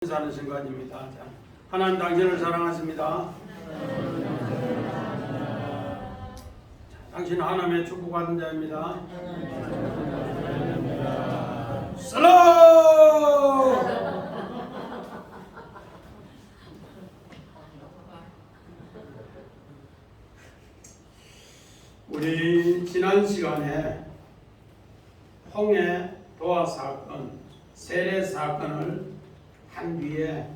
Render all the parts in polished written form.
사는 순간입니다. 하나님 당신을 사랑하십니다. 당신은 하나님의 축복받은 자입니다. 슬로우! 우리 지난 시간에 홍해 도화 사건, 세례 사건을 한 뒤에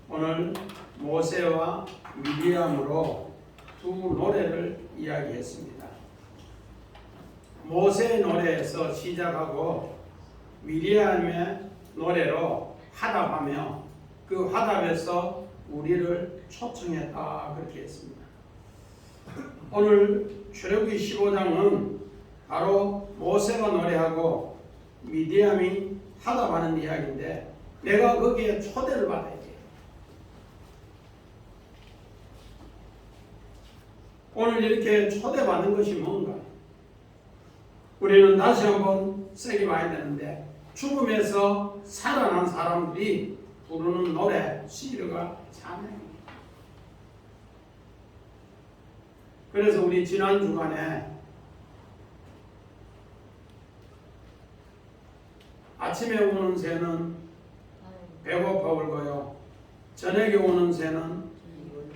오늘 모세와 미리암으로 두 노래를 이야기했습니다. 모세의 노래에서 시작하고 미리암의 노래로 화답하며 그 화답에서 우리를 초청했다 그렇게 했습니다. 오늘 출애굽기 15장은 바로 모세가 노래하고 미리암이 화답하는 이야기인데 내가 거기에 초대를 받아야 돼요. 오늘 이렇게 초대받는 것이 뭔가? 우리는 다시 한번 세게 봐야 되는데 죽음에서 살아난 사람들이 부르는 노래, 시르가 찬양입니다. 그래서 우리 지난 주간에 아침에 오는 새는 배고파 울고요. 저녁에 오는 새는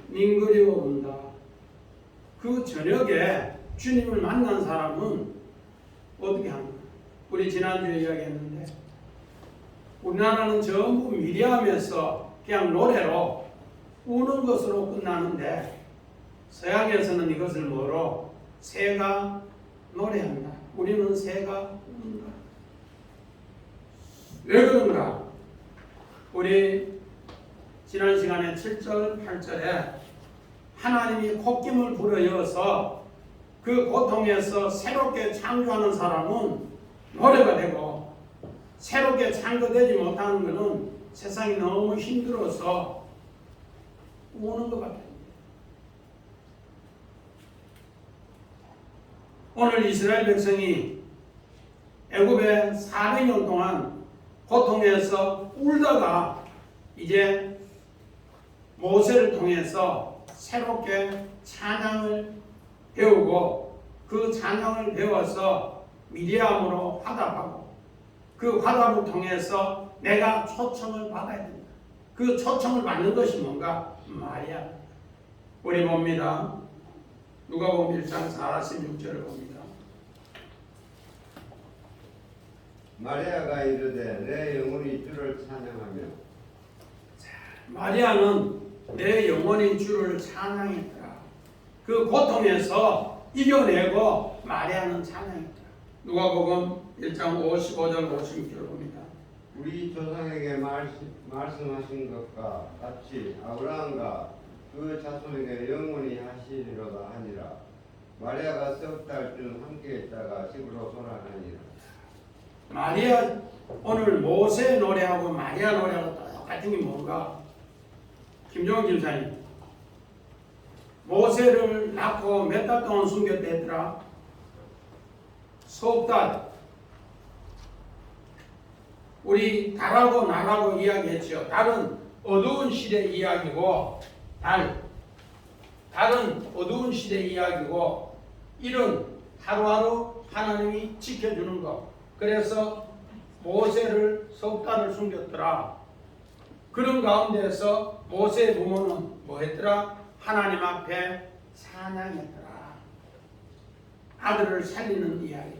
닝그리워 운다. 그 저녁에 주님을 만난 사람은 어떻게 합니까? 우리 지난주에 이야기했는데 우리나라는 전부 미리암에서 그냥 노래로 우는 것으로 끝나는데 서양에서는 이것을 뭐로? 새가 노래한다. 우리는 새가 우는다. 왜 그런가? 우리 지난 시간에 7절, 8절에 하나님이 콧김을 불어여서 그 고통에서 새롭게 창조하는 사람은 노래가 되고 새롭게 창조되지 못하는 것은 세상이 너무 힘들어서 우는 것 같아요. 오늘 이스라엘 백성이 애굽에 400년 동안 고통에서 울다가 이제 모세를 통해서 새롭게 찬양을 배우고 그 찬양을 배워서 미리암으로 화답하고 그 화답을 통해서 내가 초청을 받아야 된다. 그 초청을 받는 것이 뭔가? 말이야. 우리 봅니다. 누가복음 1장 46절을 봅니다. 마리아가 이르되 내 영혼이 주를 찬양하며. 마리아는 내 영혼이 주를 찬양했더라. 그 고통에서 이겨내고 마리아는 찬양했더라. 누가복음 1장 55절 56절을 봅니다. 우리 조상에게 말씀하신 것과 같이 아브라함과 그 자손에게 영원히 하시리로다 하니라. 마리아가 석 달쯤 함께 있다가 집으로 돌아가니라. 마리아, 오늘 모세 노래하고 마리아 노래하고 똑같은 게 뭔가? 김종훈 집사님, 모세를 낳고 몇 달 동안 숨겼다 했더라? 석 달. 우리 달하고 날하고 이야기했죠. 달은 어두운 시대 이야기고 달은 어두운 시대 이야기고 일은 하루하루 하나님이 지켜주는 것. 그래서 모세를 석 달을 숨겼더라. 그런 가운데서 모세의 부모는 뭐 했더라? 하나님 앞에 찬양했더라. 아들을 살리는 이야기.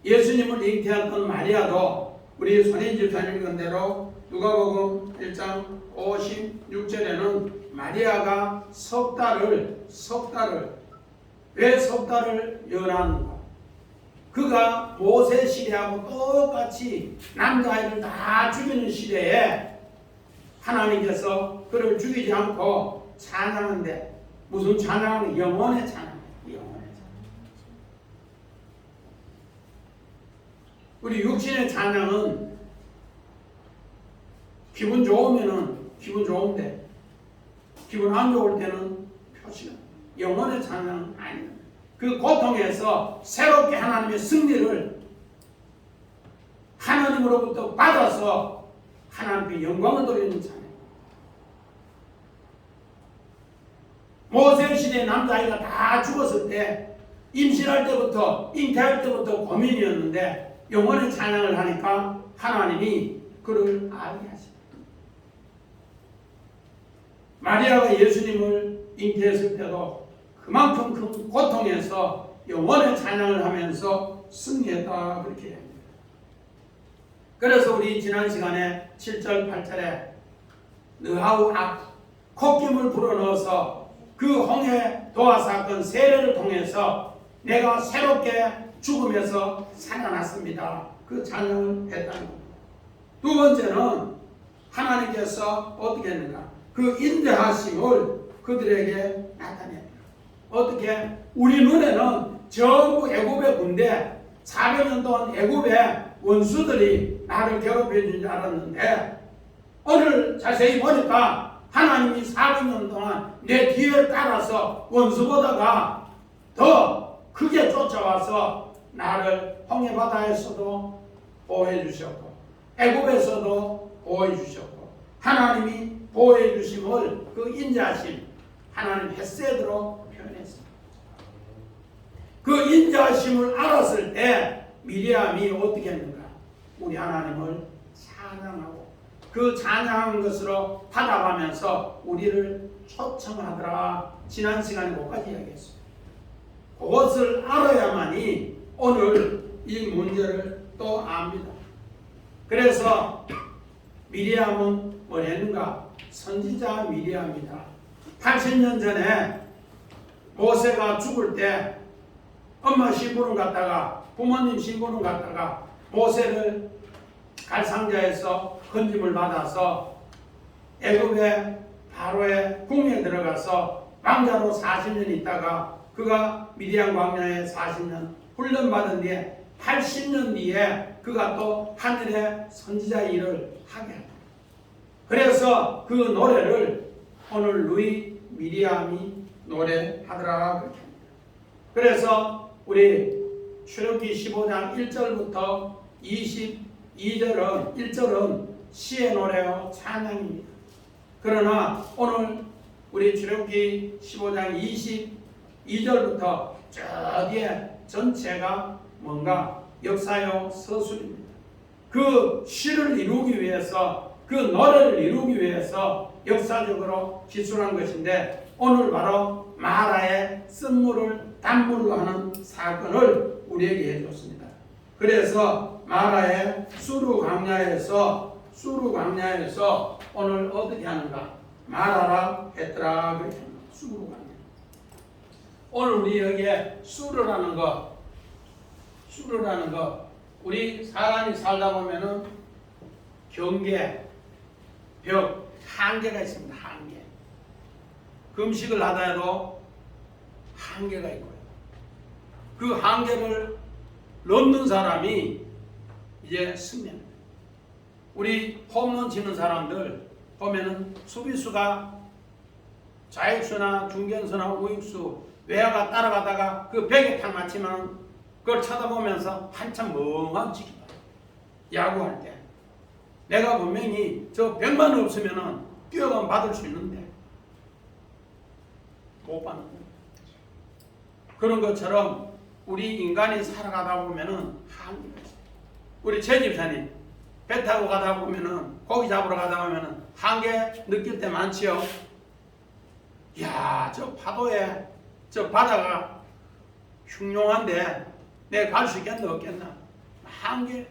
예수님을 잉태했던 마리아도 우리 손인 집사님 건대로 누가복음 1장 56절에는 마리아가 석 달을 왜 석 달을 연하는가? 그가 모세 시대하고 똑같이 남자아이를 다 죽이는 시대에 하나님께서 그를 죽이지 않고 찬양하는데 무슨 찬양은 영혼의 찬양. 우리 육신의 찬양은 기분 좋으면은 기분 좋은데 기분 안 좋을 때는 표시가. 영혼의 찬양은 아닙니다. 그 고통에서 새롭게 하나님의 승리를 하나님으로부터 받아서 하나님께 영광을 돌리는 찬양. 모세 시대 남자아이가 다 죽었을 때 임신할 때부터 잉태할 때부터 고민이었는데 영원의 찬양을 하니까 하나님이 그를 알게 하십니다. 마리아가 예수님을 잉태했을 때도 그만큼 큰 고통에서 영원의 찬양을 하면서 승리했다 그렇게 합니다. 그래서 우리 지난 시간에 7절 8절에 느하우 악 콧김을 불어넣어서 그 홍해 도화 사건 세례를 통해서 내가 새롭게 죽음에서 살아났습니다. 그 찬양을 했다는 겁니다. 두 번째는 하나님께서 어떻게 했는가? 그 인자하심을 그들에게 나타냅니다. 어떻게? 우리 눈에는 전부 애굽의 군대 400년 동안 애굽의 원수들이 나를 괴롭혀 준 줄 알았는데 오늘 자세히 보니까 하나님이 400년 동안 내 뒤에 따라서 원수보다가 더 크게 쫓아와서 나를 홍해바다에서도 보호해 주셨고 애굽에서도 보호해 주셨고 하나님이 보호해 주심을 그 인자하심 하나님 헤세드로 표현했습니다. 그 인자하심을 알았을 때 미리암이 어떻게 했는가? 우리 하나님을 찬양하고 그 찬양한 것으로 받아가면서 우리를 초청하더라. 지난 시간에 그것까지 이야기했습니다. 그것을 알아야만이 오늘 이 문제를 또 압니다. 그래서 미리암은 뭘 했는가? 선지자 미리암이다. 80년 전에 모세가 죽을 때 엄마 신부는 갔다가 부모님 신부는 갔다가 모세를 갈상자에서 건짐을 받아서 애굽의 바로의 궁에 들어가서 왕자로 40년 있다가 그가 미디안 광야에 40년 훈련받은 뒤에 80년 뒤에 그가 또 하늘의 선지자 일을 하게 합니다. 그래서 그 노래를 오늘 루이 미리암이 노래하더라 그렇게 합니다. 그래서 우리 출애굽기 15장 1절부터 22절은 1절은 시의 노래요 찬양입니다. 그러나 오늘 우리 출애굽기 15장 22절부터 저 뒤에 전체가 뭔가 역사요 서술입니다. 그 시를 이루기 위해서 그 노래를 이루기 위해서 역사적으로 기술한 것인데 오늘 바로 마라의 쓴물을 단물로 하는 사건을 우리에게 해줬습니다. 그래서 마라의 수르 광야에서 오늘 어떻게 하는가? 마라라 했더라 그렇게 합니다. 수르 광야. 오늘 우리 여기에 수르라는 거 우리 사람이 살다 보면은 경계, 벽, 한계가 있습니다. 한계. 금식을 하다 해도 한계가 있고요. 그 한계를 넘는 사람이 이제 승리합니다. 우리 홈런 치는 사람들 보면은 수비수가 좌익수나 중견수나 우익수 외야가 따라가다가 그 벽에 탁 맞히면 그걸 쳐다보면서 한참 멍하니 지키다. 야구할 때 내가 분명히 저 벽만 없으면은 뛰어가면 받을 수 있는데 못 받는 거예요. 그런 것처럼 우리 인간이 살아가다 보면은 한계가 있어요. 우리 최 집사님 배 타고 가다 보면은 고기 잡으러 가다 보면은 한계 느낄 때 많지요. 야, 저 파도에 저 바다가 흉흉한데 내가 갈 수 있겠나 없겠나? 한계.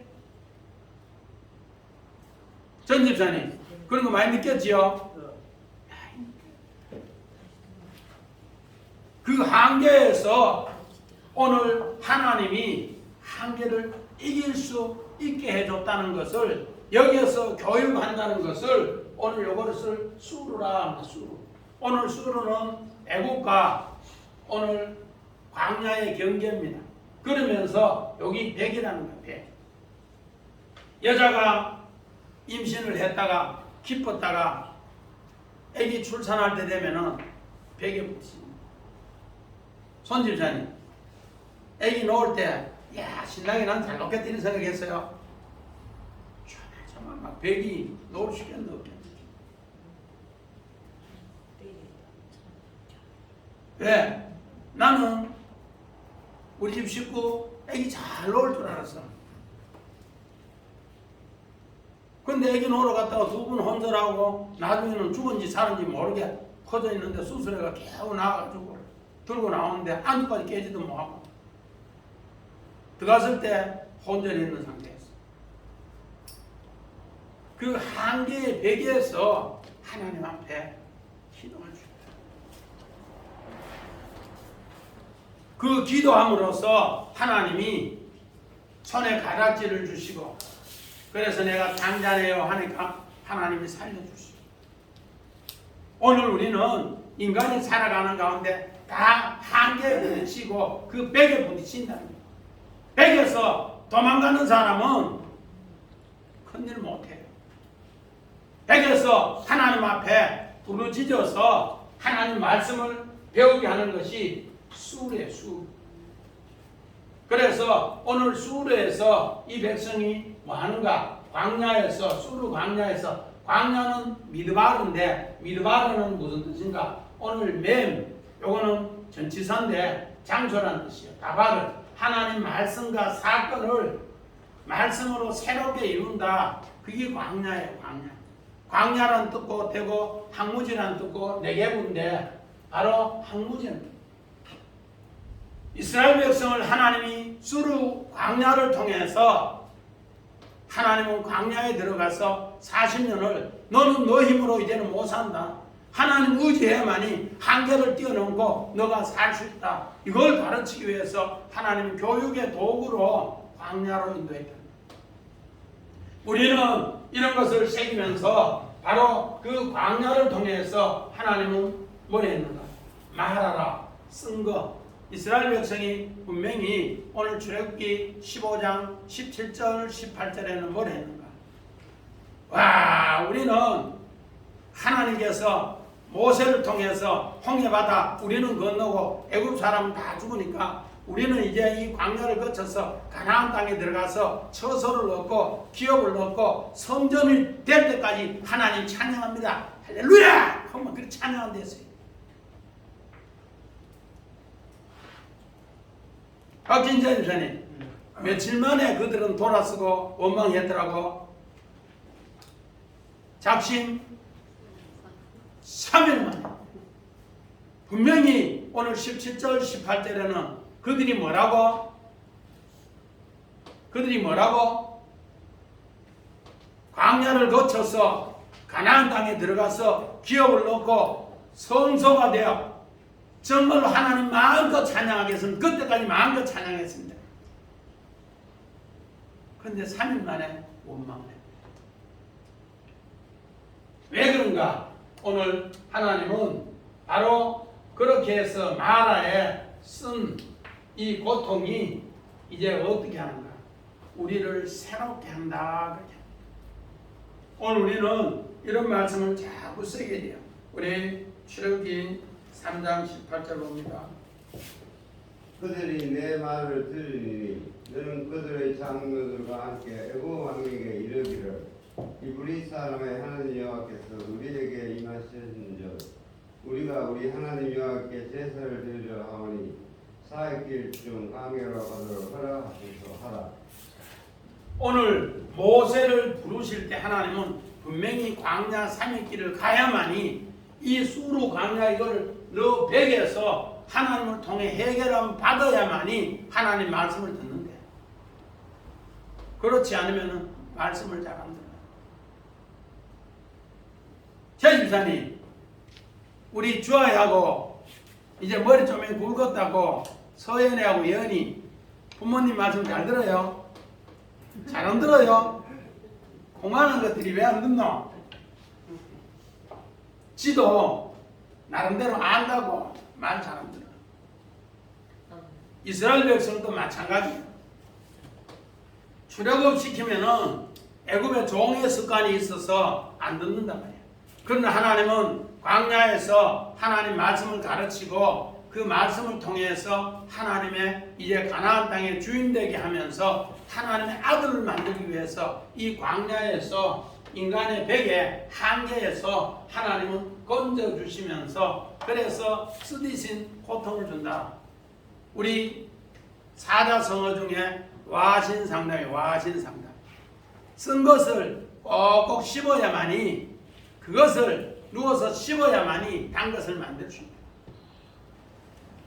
전 집사님 그런 거 많이 느꼈지요? 그 한계에서 오늘 하나님이 한계를 이길 수 있게 해줬다는 것을 여기에서 교육한다는 것을 오늘 이것을 수루라 합니다. 수루. 오늘 수루는 애국과 오늘 광야의 경계입니다. 그러면서 여기 백이라는 거예요. 백. 여자가 임신을 했다가 기뻤다가 아기 출산할 때 되면은 백에 붙습니다. 손집사님 아기 놓을 때 야 신랑이 난 잘 놓겠다 이런 생각했어요. 참 막 백이 놀시겠네 없겠네. 왜? 나는 우리 집 식구 애기 잘 놀 줄 알았어. 근데 애기 놀러 갔다가 두 분 혼절하고 나중에는 죽은지 사는지 모르게 퍼져 있는데 수술해가 겨우 나와가지고 들고 나오는데 안주까지 깨지도 못하고 들어갔을 때 혼절이 있는 상태였어. 그 한계의 베개에서 하나님 앞에 기도를 주다. 그 기도함으로써 하나님이 손에 가락지를 주시고 그래서 내가 잠자네요 하니까 하나님이 살려주시고 오늘 우리는 인간이 살아가는 가운데 다 한계에 부딪히고 그 벽에 부딪힌다는 거예요. 벽에서 도망가는 사람은 큰일 못해요. 벽에서 하나님 앞에 부르짖어서 하나님 말씀을 배우게 하는 것이 수레 수. 그래서 오늘 수레에서 이 백성이 뭐 하는가? 광야에서 수르 광야에서 광야는 미드바르인데 미드바르는 무슨 뜻인가? 오늘 맴 요거는 전치사인데 장소라는 뜻이에요. 다바르 하나님 말씀과 사건을 말씀으로 새롭게 이룬다. 그게 광야예요. 광야. 광야란 뜻고 되고 항무지란 뜻고 네개부인데 바로 항무지는 이스라엘 백성을 하나님이 수르 광야를 통해서 하나님은 광야에 들어가서 40년을 너는 너 힘으로 이제는 못 산다. 하나님 의지해야만이 한계를 뛰어넘고 너가 살 수 있다. 이걸 가르치기 위해서 하나님은 교육의 도구로 광야로 인도했다. 우리는 이런 것을 새기면서 바로 그 광야를 통해서 하나님은 뭘 했는가? 말하라, 쓴 거. 이스라엘 백성이 분명히 오늘 출애굽기 15장 17절 18절에는 뭘 했는가? 와, 우리는 하나님께서 모세를 통해서 홍해바다 우리는 건너고 애굽 사람은 다 죽으니까 우리는 이제 이 광야를 거쳐서 가나안 땅에 들어가서 처소를 얻고 기업을 얻고 성전이 될 때까지 하나님 찬양합니다. 할렐루야! 하면 그렇게 찬양한댔어요. 박진자 집사님, 며칠 만에 그들은 돌아서고 원망했더라고. 작심 3일 만에. 분명히 오늘 17절 18절에는 그들이 뭐라고? 광야를 거쳐서 가나안 땅에 들어가서 기업을 얻고 성소가 되어 정말로 하나님 마음껏 찬양하겠습니다. 그때까지 마음껏 찬양했습니다. 그런데 3일 만에 원망을 했다. 왜 그런가? 오늘 하나님은 바로 그렇게 해서 마라에 쓴 이 고통이 이제 어떻게 하는가? 우리를 새롭게 한다. 오늘 우리는 이런 말씀을 자꾸 쓰게 돼요. 우리 출애굽기 3장 18절 봅니다. 그들이 내 말을 들으니 너는 그들의 장로들과 함께 애굽 왕에게 이르기를 이브리 사람의 하나님 여호와께서 우리에게 임하신즉 우리가 우리 하나님 여호와께 제사를 드리려 하오니 4일 중 광야로 가도록 허락하소서 하라. 오늘 모세를 부르실 때 하나님은 분명히 광야 3일길을 가야만이 이 수루 광야 이걸 너 벽에서 하나님을 통해 해결함 받아야만이 하나님 말씀을 듣는데 그렇지 않으면 말씀을 잘 안 들어요. 제 집사님 우리 주아하고 이제 머리 좀 굵었다고 서연이하고 예언이 부모님 말씀 잘 들어요? 잘 안 들어요? 공하는 것들이 왜 안 듣노? 지도 나름대로 안다고 말 잘 안 들어. 이스라엘 백성도 마찬가지예요. 출애굽 시키면은 애굽에 종의 습관이 있어서 안 듣는단 말이에요. 그러나 하나님은 광야에서 하나님 말씀을 가르치고 그 말씀을 통해서 하나님의 이제 가나안 땅의 주인 되게 하면서 하나님의 아들을 만들기 위해서 이 광야에서 인간의 벽에 한계에서 하나님은 건져 주시면서 그래서 쓰디신 고통을 준다. 우리 사자성어 중에 와신상담이 와신상담. 쓴 것을 꼭꼭 씹어야만이 그것을 누워서 씹어야만이 단 것을 만들 수 있다.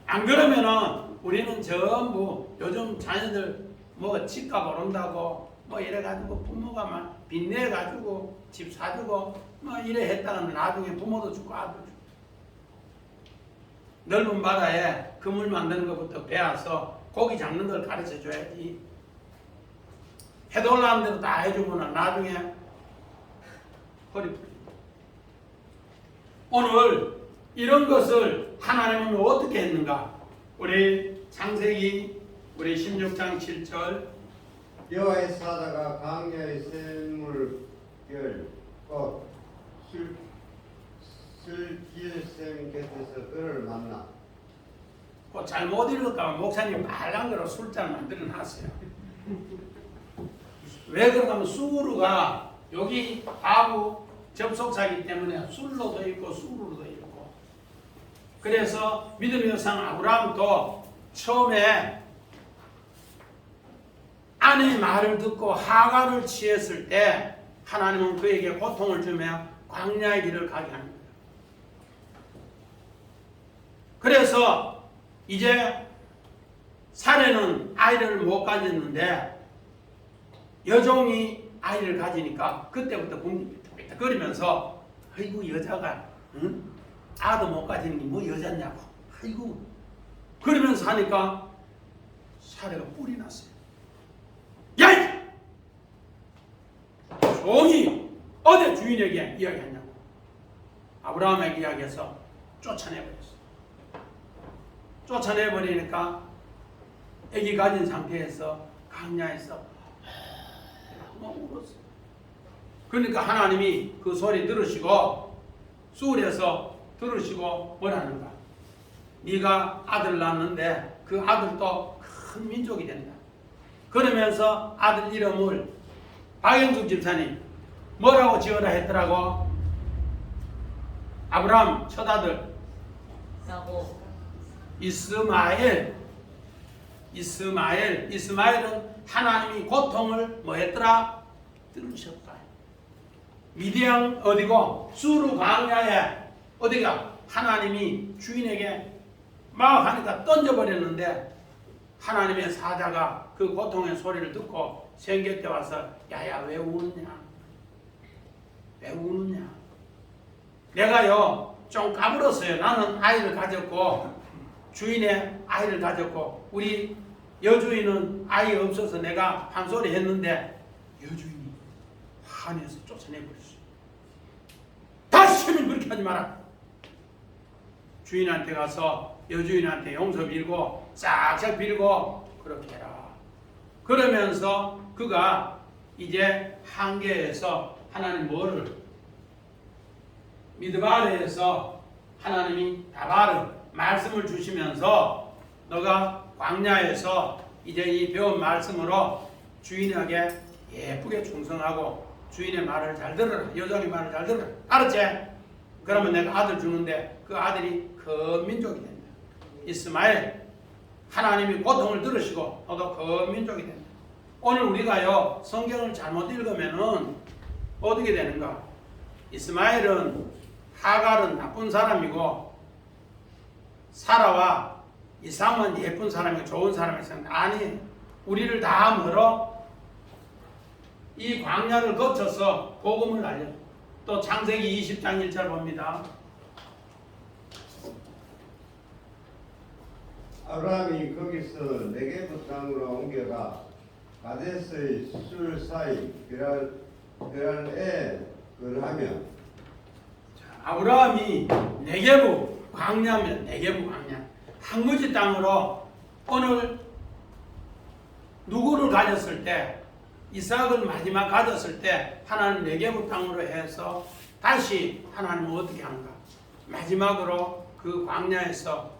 안 그러면은 우리는 전부 요즘 자녀들 뭐 집값 오른다고 뭐 이래가지고 부모가 막 빚내가지고 집 사주고 뭐 이래 했다가는 나중에 부모도 죽고 아들도 죽고 넓은 바다에 그물 만드는 것부터 배워서 고기 잡는 걸 가르쳐 줘야지. 해달라는 대로 다 해주고는 나중에 허리 풀린다. 오늘 이런 것을 하나님은 어떻게 했는가? 우리 창세기 우리 16장 7절 여호와의 사자가 광야의 샘물결 곧 술길샘 곁에서 그를 만나. 그 잘못 읽을까봐 목사님 빨간 거로 술잔 만들어 놨어요. 왜 그런가 하면 수루가 여기 아부 접속사이기 때문에 술로도 있고 수루로도 있고 그래서 믿음의 조상 아브라함도 처음에 아내의 말을 듣고 하가를 취했을 때 하나님은 그에게 고통을 주며 광야의 길을 가게 합니다. 그래서 이제 사례는 아이를 못 가졌는데 여종이 아이를 가지니까 그때부터 삐딱거리면서 아이고 여자가 응? 아도 못 가지는 게 뭐 여자냐고 아이고 그러면서 하니까 사례가 뿔이 났어요. 야이! 종이 어디 주인에게 이야기했냐고 아브라함에게 이야기해서 쫓아내버렸어요. 쫓아내버리니까 아기 가진 상태에서 광야에서 막 울었어요. 그러니까 하나님이 그 소리 들으시고 수울에서 들으시고 뭐라는가? 네가 아들 낳았는데 그 아들도 큰 민족이 된다. 그러면서 아들 이름을 박영숙 집사님 뭐라고 지어라 했더라고? 아브라함 첫 아들 이스마엘. 이스마엘은 하나님이 고통을 뭐 했더라? 들으셨다. 미디안 어디고 수르 광야에 어디가 하나님이 주인에게 막 하니까 던져버렸는데 하나님의 사자가 그 고통의 소리를 듣고 생겼대 와서 야야 왜 우느냐? 왜 우느냐? 내가요 좀 까불었어요. 나는 아이를 가졌고 주인의 아이를 가졌고 우리 여주인은 아이 없어서 내가 한 소리 했는데 여주인이 한에서 쫓아내버렸어요. 다시는 그렇게 하지 마라. 주인한테 가서 여주인한테 용서 빌고 싹싹 빌고 그렇게 해라. 그러면서 그가 이제 한계에서 하나님 뭐를 미드바르에서 하나님이 다바르 말씀을 주시면서 너가 광야에서 이제 이 배운 말씀으로 주인에게 예쁘게 충성하고 주인의 말을 잘 들어라. 여종의 말을 잘 들어라. 알았지? 그러면 내가 아들 주는데 그 아들이 큰 민족이 된다. 이스마엘. 하나님이 고통을 들으시고 너도 큰 민족이 된다. 오늘 우리가요 성경을 잘못 읽으면은 어떻게 되는가? 이스마엘은 하갈은 나쁜 사람이고 사라와 이삭은 예쁜 사람이고 좋은 사람이었는데 아니 우리를 다 멀어 이 광야를 거쳐서 복음을 알려. 또 창세기 20장 1절 봅니다. 아브라함이 거기서 네게부 땅으로 옮겨가 가데스의 술 사이 그랄에 그하며. 아브라함이 네게부 광야면 네게부 광야 황무지 땅으로 오늘 누구를 가졌을 때 이삭을 마지막 가졌을 때 하나님 네게부 땅으로 해서 다시 하나님은 어떻게 하는가? 마지막으로 그 광야에서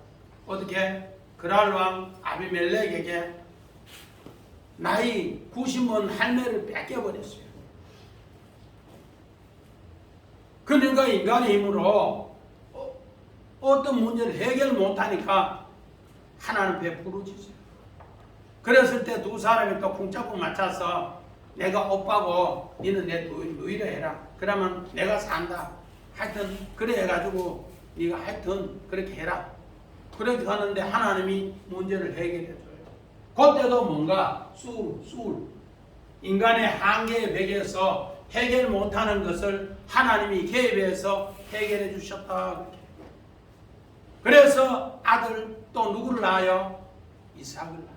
어떻게 그랄 왕 아비멜렉에게 나이 90은 할매를 뺏겨버렸어요. 그러니까 인간의 힘으로 어떤 문제를 해결 못하니까 하나님 앞에 부르짖어요. 그랬을 때 두 사람이 또 쿵짝쿵 맞춰서 내가 오빠고 너는 내 누이를 해라. 그러면 내가 산다. 하여튼 그래 해가지고 네가 하여튼 그렇게 해라. 그렇게 하는데 하나님이 문제를 해결해줘요. 그때도 뭔가 술 인간의 한계에 배겨서 해결 못하는 것을 하나님이 개입해서 해결해 주셨다. 그래서 아들 또 누구를 낳아요? 이삭을 낳아요.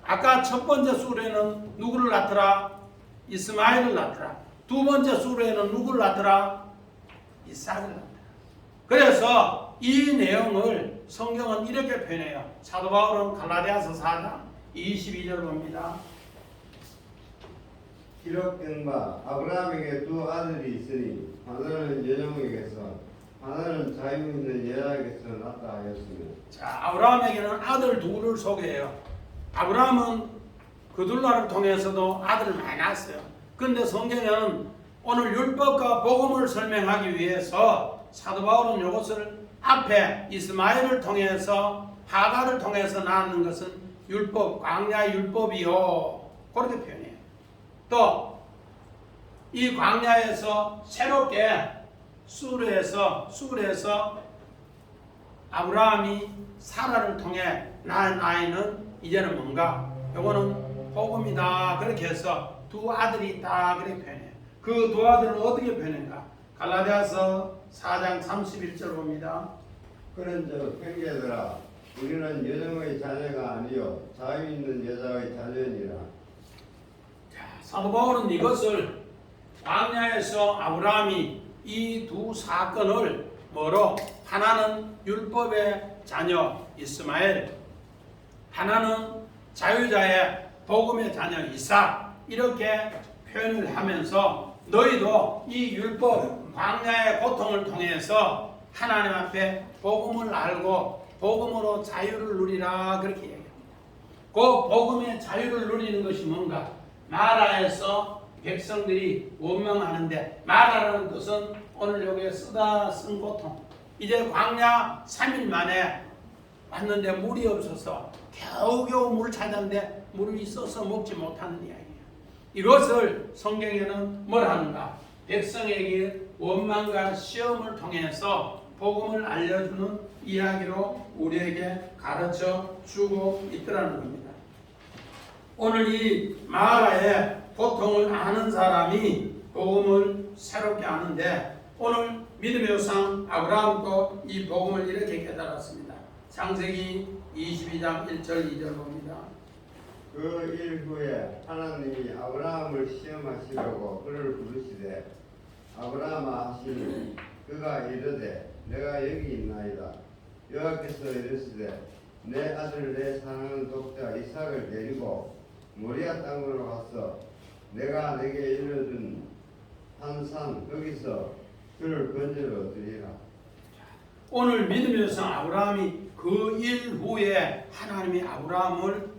아까 첫 번째 수레는 누구를 낳더라? 이스마엘을 낳더라. 두 번째 수레는 누구를 낳더라? 이삭을 낳더라. 그래서 이 내용을 성경은 이렇게 표현해요. 사도 바울은 갈라디아서 4장 22절 봅니다. 기록된 바 아브라함에게 두 아들이 있으니 하나는 여종에게서 하나는 자유 있는 여자에게서 낳다 하였으며. 자, 아브라함에게는 아들 둘을 소개해요. 아브라함은 그둘라를 통해서도 아들을 많이 낳았어요. 그런데 성경에는 오늘 율법과 복음을 설명하기 위해서 사도 바울은 이것을 앞에 이스마엘을 통해서 하가를 통해서 낳는 것은 율법, 광야의 율법이요. 그렇게 표현해요. 또 이 광야에서 새롭게 술에서 아브라함이 사라를 통해 낳은 아이는 이제는 뭔가? 요거는 복음이다. 그렇게 해서 두 아들이 있다. 그렇게 표현해요. 그 두 아들을 어떻게 표현한가? 갈라디아서 4장 31절 봅니다. 그런즉 형제들아 우리는 여종의 자녀가 아니요 자유 있는 여자의 자녀니라. 사도 바울은 이것을 광야에서 아브라함이 이 두 사건을 뭐로? 하나는 율법의 자녀 이스마엘, 하나는 자유자의 복음의 자녀 이삭, 이렇게 표현을 하면서 너희도 이 율법 광야의 고통을 통해서 하나님 앞에 복음을 알고 복음으로 자유를 누리라. 그렇게 얘기합니다. 그 복음의 자유를 누리는 것이 뭔가? 나라에서 백성들이 원망하는데, 나라라는 것은 오늘 여기에 쓰다 쓴 고통. 이제 광야 3일 만에 왔는데 물이 없어서 겨우겨우 물을 찾았는데 물이 있어서 먹지 못하는 이야기예요. 이것을 성경에는 뭐라 하는가? 백성에게 원망과 시험을 통해서 복음을 알려주는 이야기로 우리에게 가르쳐 주고 있더라는 겁니다. 오늘 이 마라의 고통을 아는 사람이 복음을 새롭게 아는데, 오늘 믿음의 조상 아브라함도 이 복음을 이렇게 깨달았습니다. 창세기 22장 1절 2절 봅니다. 그 일 후에 하나님이 아브라함을 시험하시려고 그를 부르시되 아브라함아 하시니 그가 이르되 내가 여기 있나이다. 여호와께서 이르시되 내 아들 내 사랑하는 독자 이삭을 데리고 모리아 땅으로 가서 내가 내게 일러준 한 산 거기서 그를 건져러 드리라. 오늘 믿음의 조상 아브라함이 그 일 후에 하나님이 아브라함을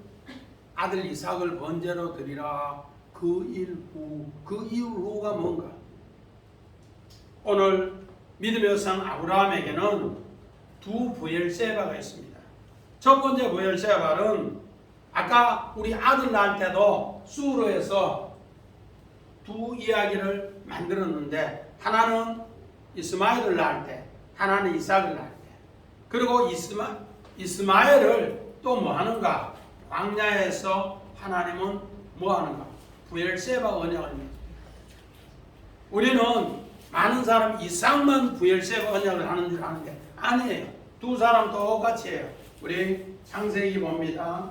아들 이삭을 번제로 드리라. 그 일 후, 그 이후가 뭔가? 오늘 믿음의 조상 아브라함에게는 두 부엘세바가 있습니다. 첫 번째 부엘세바는 아까 우리 아들 낳을 때도 수로에서 두 이야기를 만들었는데, 하나는 이스마엘을 낳을 때, 하나는 이삭을 낳을 때. 그리고 이스마엘을 또 뭐 하는가? 광야에서 하나님은 뭐 하는가? 부엘세바 언약을 맺습니다. 우리는 많은 사람이 이삭만 부엘세바 언약을 하는 줄 아는데 아니에요. 두 사람 똑같이 해요. 우리 창세기 봅니다.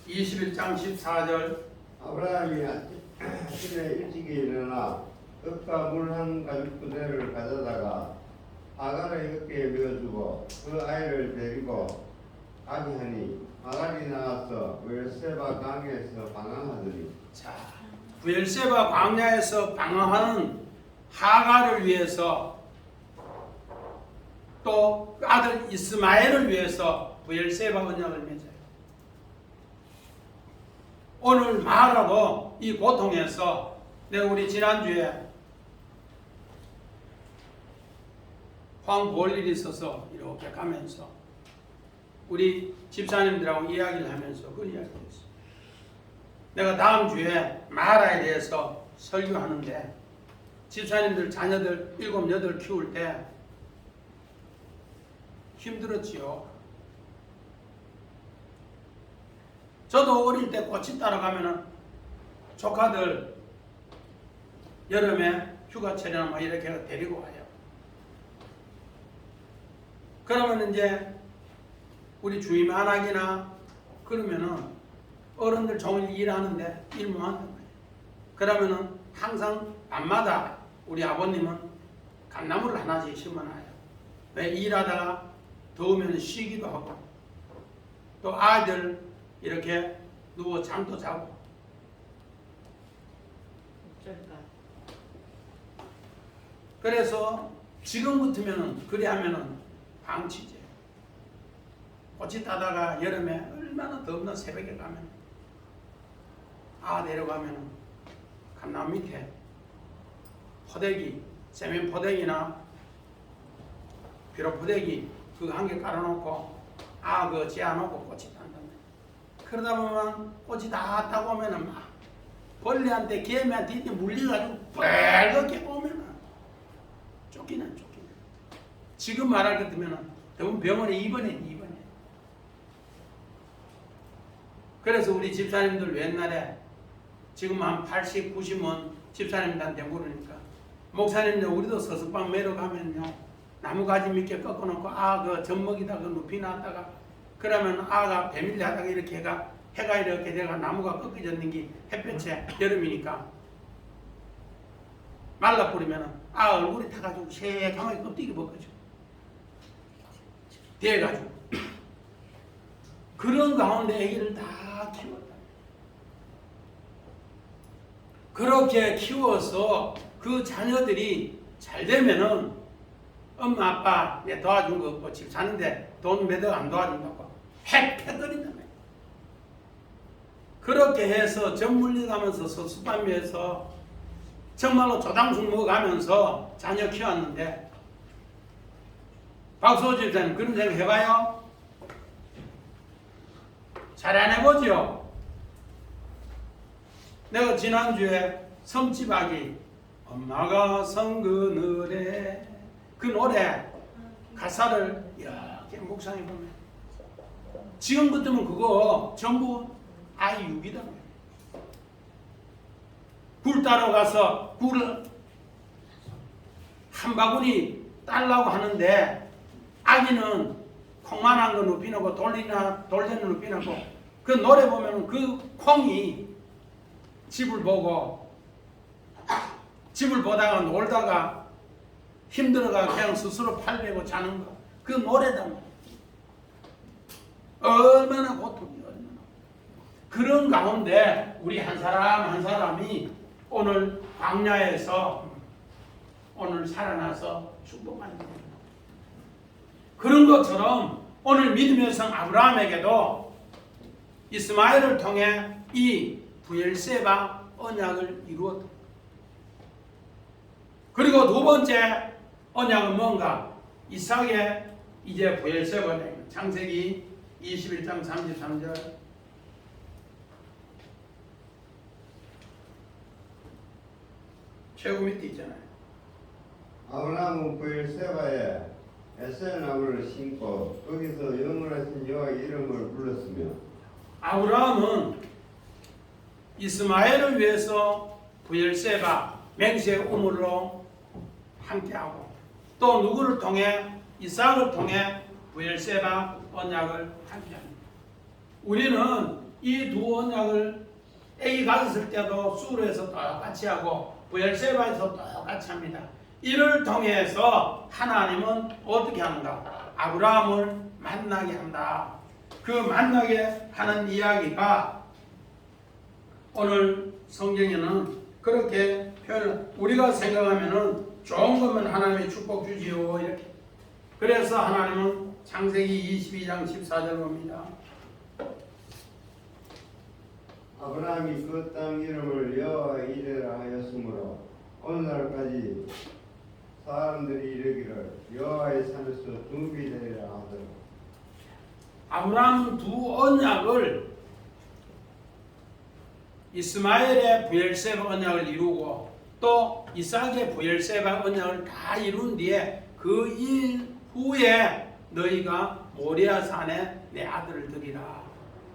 21장 14절. 아브라함이 아침에 일찍이 일어나 떡과 물 한 가죽 부대를 가져다가 하갈의 어깨에 메어주고 그 아이를 데리고 가게 하니 하갈이 나와서 부엘세바 강에서 방황하더니. 자, 부엘세바 광야에서 방황하는 하갈을 위해서 또 아들 이스마엘을 위해서 브엘세바 언약을 맺어요. 오늘 마라도 이 고통에서 내가 우리 지난주에 황 볼 일이 있어서 이렇게 가면서 우리 집사님들하고 이야기를 하면서 그 이야기를 했어요. 내가 다음 주에 마라에 대해서 설교하는데 집사님들 자녀들 7, 8 키울 때 힘들었지요. 저도 어릴 때 꽃이 따라가면은 조카들 여름에 휴가철이나 뭐 이렇게 데리고 와요. 그러면 이제 우리 주임 안악이나 그러면은 어른들 종일 일하는데 일 못 한단 말이에요. 그러면은 항상 밤마다 우리 아버님은 감나무를 하나씩 심어놔요. 왜? 일하다가 더우면 쉬기도 하고 또 아이들 이렇게 누워 잠도 자고. 그래서 지금 같으면은 그래 하면은 방치제. 꽃이 따다가 여름에 얼마나 덥나 새벽에 가면 내려가면은 감나무 밑에 포대기, 세면 포대기나 비료 포대기 그거 한 개 깔아놓고 그거 재워놓고 꽃이 탄다. 그러다 보면 꽃이 다 따고 오면은 막 벌레한테 개미한테 이렇게 물려가지고 빨갛게 오면은 쫓기는. 지금 말할 것 같으면은 대부분 병원에 입원해. 그래서 우리 집사님들 옛날에 지금 한 80, 90은 집사님들한테 물으니까 목사님들 우리도 서석방 매러 가면요 나무가지 밑에 꺾어놓고 그 젖먹이다 그 눕히 놨다가 그러면 아가 배밀리 하다가 이렇게 해가 이렇게 내가 나무가 꺾여졌는 게 햇볕에 여름이니까 말라버리면은 얼굴이 타가지고 새까맣게 껍데기 벗겨져 돼가지고 그런 가운데 아기를 다 키웠다. 그렇게 키워서 그 자녀들이 잘 되면은 엄마 아빠 내 도와준 거 없고 집 사는데 돈 몇 억 안 도와준다고 헥헥거린단 말이야. 그렇게 해서 젖 물려가면서 서수밤에서 정말로 조당숙 먹어가면서 자녀 키웠는데 박수호 집사님 그런 생각 해봐요? 잘 안 해보죠? 내가 지난주에 섬지박이 엄마가 성그늘에 그 노래 가사를 이렇게 묵상해 보면 지금 같으면 그거 전부 아이육이다. 굴 따러 가서 굴을 한 바구니 딸라고 하는데 아기는 콩만한 거 눕히놓고 돌대는 눕히놓고 그 노래 보면 그 콩이 집을 보다가 놀다가 힘들어가 그냥 스스로 팔 베고 자는 거 그 노래다. 얼마나 고통이 얼마나. 그런 가운데 우리 한 사람 한 사람이 오늘 광야에서 오늘 살아나서 축복하는 겁니다. 그런 것처럼 오늘 믿음의 성 아브라함에게도 이스마엘을 통해 이 브엘세바 언약을 이루었다. 그리고 두 번째 언약은 뭔가? 이삭의 이제 브엘세바 언약. 창세기 21장 33절. 최고 밑에 있잖아요. 아브라함은 브엘세바에 에셀 나무를 심고 거기서 영원하신 여호와의 이름을 불렀으며 아브라함은 이스마엘을 위해서 브엘세바 맹세 우물로 함께하고 또 누구를 통해 이삭을 통해 브엘세바 언약을 함께합니다. 우리는 이 두 언약을 아기 가졌을 때도 수르에서 똑같이 하고 브엘세바에서 똑같이 합니다. 이를 통해서 하나님은 어떻게 하는가? 아브라함을 만나게 한다. 그 만나게 하는 이야기가 오늘 성경에는 그렇게 표현을 우리가 생각하면은 좋은 거면 하나님이 축복 주지요 이렇게 그래서 하나님은 창세기 22장 14절 봅니다. 아브라함이 그 땅 이름을 여호와 이레라 하였으므로 오늘날까지 사람들이 이르기를 여호와의 산에서 둥비 되리라 하더라. 아브라함은 두 언약을 이스마엘의 부엘세바 언약을 이루고 또 이삭의 부엘세바 언약을 다 이룬 뒤에 그 일 후에 너희가 모리아 산에 내 아들을 드리라.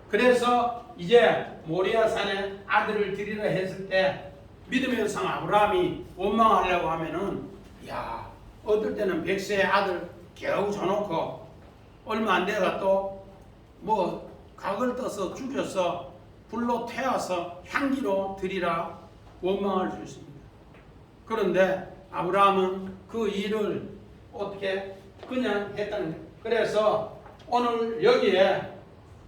그래서 이제 모리아 산에 아들을 드리라 했을 때 믿음의 상 아브라함이 원망하려고 하면은 야 어떨 때는 100세의 아들 겨우 줘놓고 얼마 안 돼가 또 뭐 각을 떠서 죽여서 불로 태워서 향기로 드리라 원망할 수 있습니다. 그런데 아브라함은 그 일을 어떻게 그냥 했다는 거예요. 그래서 오늘 여기에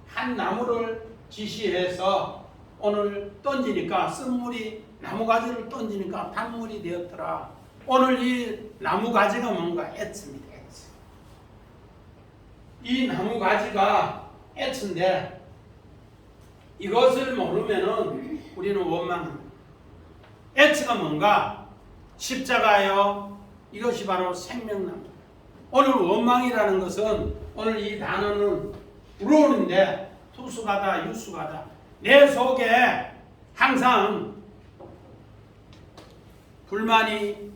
한 나무를 지시해서 오늘 던지니까 쓴물이 나무가지를 던지니까 단물이 되었더라. 오늘 이 나무가지가 뭔가 애츠입니다. 애츠. 이 나무가지가 애츠인데 이것을 모르면은 우리는 원망합니다. 애츠가 뭔가? 십자가요. 이것이 바로 생명나무. 오늘 원망이라는 것은 오늘 이 단어는 불어오는데 투수가다 유수가다. 내 속에 항상 불만이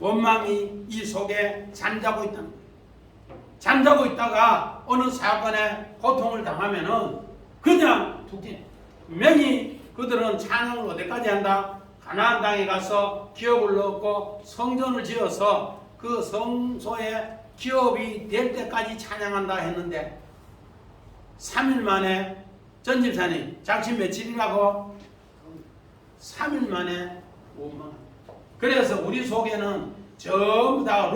원망이 이 속에 잠자고 있다는 거예요. 잠자고 있다가 어느 사건에 고통을 당하면은 그냥 분명히 그들은 찬양을 어디까지 한다? 가나안 땅에 가서 기업을 얻고 성전을 지어서 그 성소에 기업이 될 때까지 찬양한다 했는데 3일 만에 전 집사님 장신 며칠이라고? 3일 만에 원망. 그래서 우리 속에는 전부 다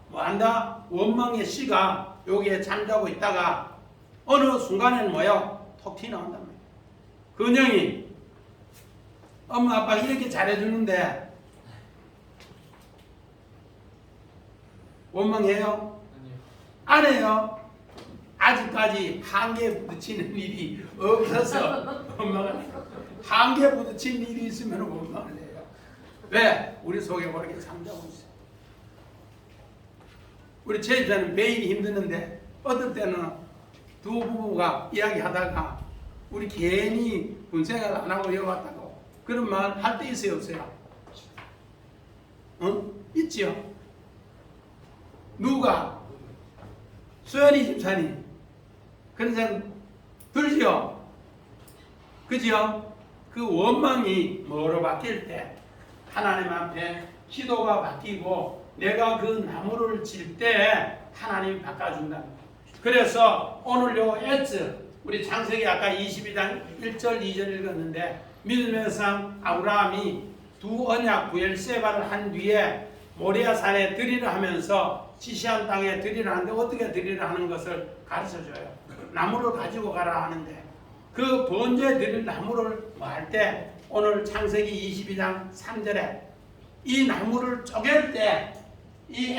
뭐한다? 원망의 씨가 여기에 잠자고 있다가 어느 순간에는 뭐요? 톡 튀어나온단 말이에요. 근영이 엄마 아빠 이렇게 잘해주는데 원망해요? 안 해요. 아직까지 한계에 부딪히는 일이 없어서 원망을 해요. 한계에 부딪힌 일이 있으면 원망을 해요. 왜? 우리 속에 그렇게 잠자고 있어요. 우리 제집사는 매일 힘드는데 어떨 때는 두 부부가 이야기하다가 우리 괜히 군생활 안 하고 여기 왔다고 그런 말 할 때 있어요 없어요? 있지요? 누가? 수연이 집사님 그런 사람 들지요? 그지요? 그 원망이 뭐로 바뀔 때 하나님 앞에 기도가 바뀌고 내가 그 나무를 질 때 하나님 바꿔준다. 그래서 오늘 요 에츠 우리 창세기 아까 22장 1절 2절 읽었는데 믿음의 상 아브라함이 두 언약 부엘세바를 한 뒤에 모리아 산에 드리라 하면서 지시한 땅에 드리라 하는데 어떻게 드리라 하는 것을 가르쳐줘요. 나무를 가지고 가라 하는데 그 번제 드릴 나무를 뭐 할 때 오늘 창세기 22장 3절에 이 나무를 쪼갤 때 이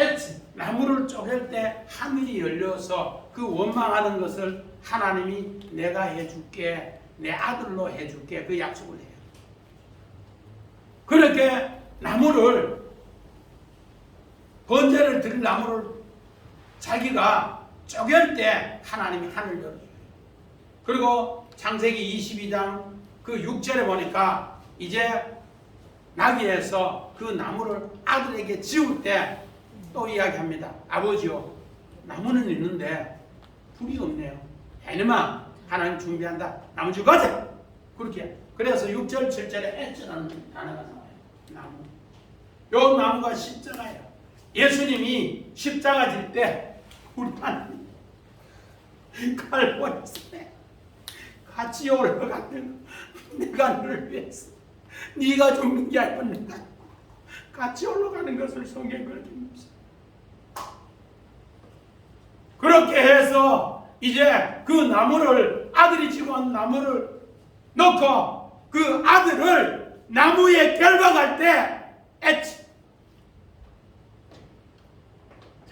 나무를 쪼갤 때 하늘이 열려서 그 원망하는 것을 하나님이 내가 해줄게 내 아들로 해줄게 그 약속을 해요. 그렇게 나무를 번제를 드릴 나무를 자기가 쪼갤 때 하나님이 하늘 열어줘요. 그리고 창세기 22장 그 6절에 보니까 이제 나귀에서 그 나무를 아들에게 지울 때 또 이야기합니다. 아버지요 나무는 있는데 불이 없네요. 애니마 하나님 준비한다. 나무 주고 가자. 그렇게 그래서 6절 7절에 애쓰라는 단어가 나와요. 나무. 요 나무가 십자가예요. 예수님이 십자가 질 때 우리 하나님 갈보리산에 같이 올라가는 내가 너를 위해서 네가 죽는 게 아니고 내가 같이 올라가는 것을 성경에 그렇게 묻습니다. 그렇게 해서 이제 그 나무를 아들이 지고 온 나무를 놓고 그 아들을 나무에 결박할 때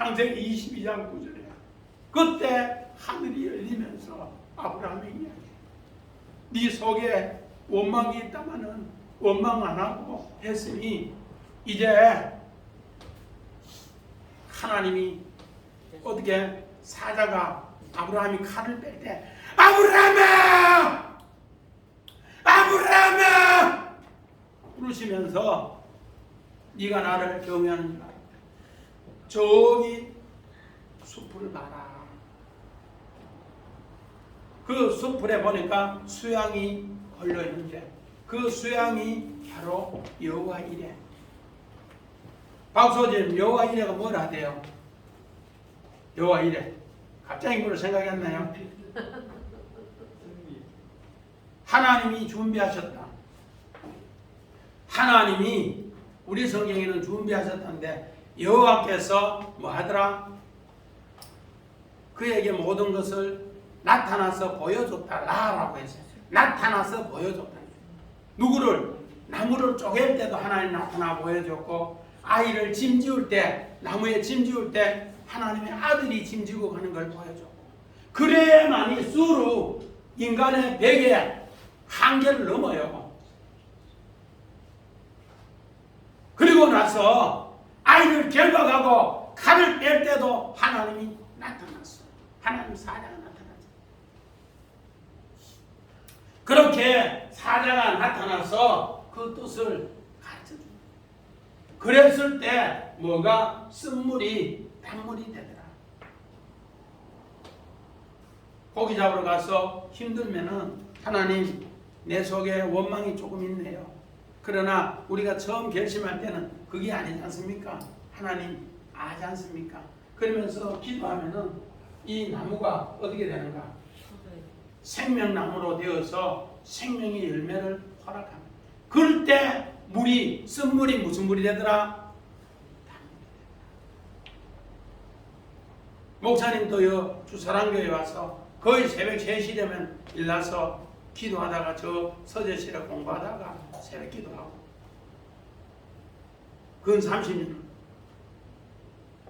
창세기 22장 9절에 그때 하늘이 열리면서 아브라함이 이야기해. 네 속에 원망이 있다마는 원망 안 하고 했으니 이제 하나님이 어떻게 사자가 아브라함이 칼을 뺄 때 아브라함아! 아브라함아! 부르시면서 네가 나를 경외하는 줄 알아. 저기 숲을 봐라. 그 숲에 보니까 수양이 걸려있는데 그 수양이 바로 여호와 이레. 박소진, 여호와 이레가 뭐라 돼요? 여호와 이레. 갑자기 뭐로 생각이 안 나요? 하나님이 준비하셨다. 하나님이 우리 성경에는 준비하셨다는데 여호와께서 뭐 하더라? 그에게 모든 것을 나타나서 보여줬다. 라라고 했어요. 나타나서 보여줬다. 누구를? 나무를 쪼갤 때도 하나님 나타나 보여줬고 아이를 짐지울 때 나무에 짐지울 때 하나님의 아들이 짐지고 가는 걸 보여줬고 그래야만이 수로 인간의 벽에 한계를 넘어요. 그리고 나서 아이를 결박하고 칼을 뺄 때도 하나님이 나타났어. 하나님 사자가 나타났어. 그렇게 사자가 나타나서 그 뜻을 가르쳐줍니다. 그랬을 때 뭐가 쓴물이 단물이 되더라. 고기 잡으러 가서 힘들면은 하나님 내 속에 원망이 조금 있네요. 그러나 우리가 처음 결심할 때는 그게 아니지 않습니까? 하나님 아지 않습니까? 그러면서 기도하면은 이 나무가 어떻게 되는가? 생명나무로 되어서 생명의 열매를 허락합니다. 그럴 때 물이 쓴물이 무슨 물이 되더라? 목사님도요 주사랑교회 와서 거의 새벽 3시 되면 일나서 기도하다가 저 서재실에 공부하다가 새벽 기도하고 그건 30년.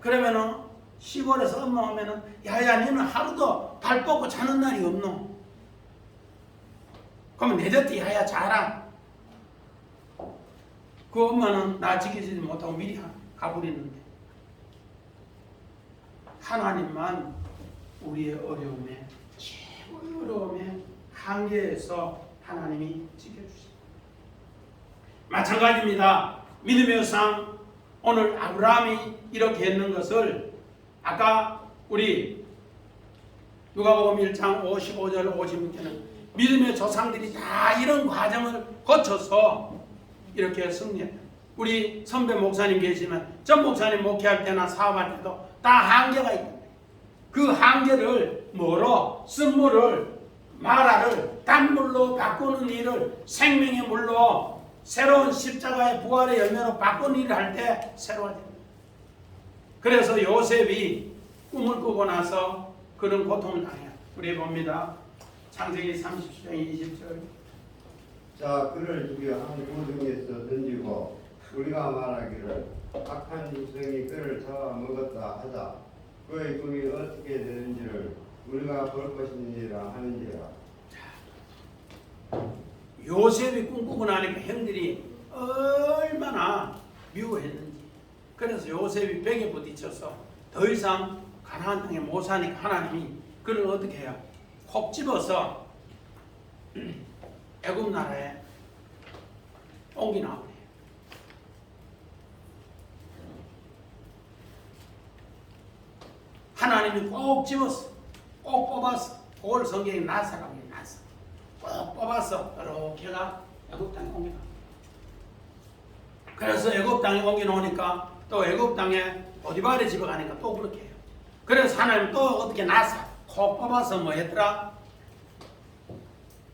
그러면은 시골에서 엄마 오면은 야야 니는 하루도 발 뻗고 자는 날이 없노? 그러면 내렸지 야야 자라. 그 엄마는 나 지키지 못하고 미리 가버리는데 하나님만 우리의 어려움에 최고의 어려움에 한계에서 하나님이 지켜주십니다. 마찬가지입니다. 믿음의 여상 오늘 아브라함이 이렇게 했는 것을 아까 우리 누가복음 1장 55절 56절은 믿음의 조상들이 다 이런 과정을 거쳐서 이렇게 승리했다. 우리 선배 목사님 계시면 전 목사님 목회할 때나 사업할 때도 다 한계가 있다. 그 한계를 뭐로? 쓴물을 마라를 단물로 바꾸는 일을 생명의 물로 새로운 십자가의 부활의 열매로 바꾸는 일을 할 때 새로워집니다. 그래서 요셉이 꿈을 꾸고 나서 그런 고통을 당해요. 우리 봅니다. 창세기 30장 20절. 자, 그를 죽여 한 구덩이에서 던지고 우리가 말하기를 악한 육성이 그를 잡아먹었다 하자. 그의 꿈이 어떻게 되는지를 우리가 볼 것이니라 하는지라. 요셉이 꿈꾸고 나니까 형들이 얼마나 미워했는지. 그래서 요셉이 벽에 부딪혀서 더 이상 가나안 땅에 못 사니까 하나님이 그를 어떻게 해요? 콕 집어서 애굽 나라에 옮기나오래요. 하나님이 꼭 집었어. 꼭 뽑았어. 그걸 성경에 나사라고 해요. 나사. 꼭 뽑았어. 이렇게가 애굽 땅에 옮기나. 그래서 애굽 땅에 옮겨놓으니까 또 애굽 땅에 보디발의 집에 가니까 또 그렇게 해요. 그래서 하나님 또 어떻게 나사. 콕 뽑아서 뭐 했더라?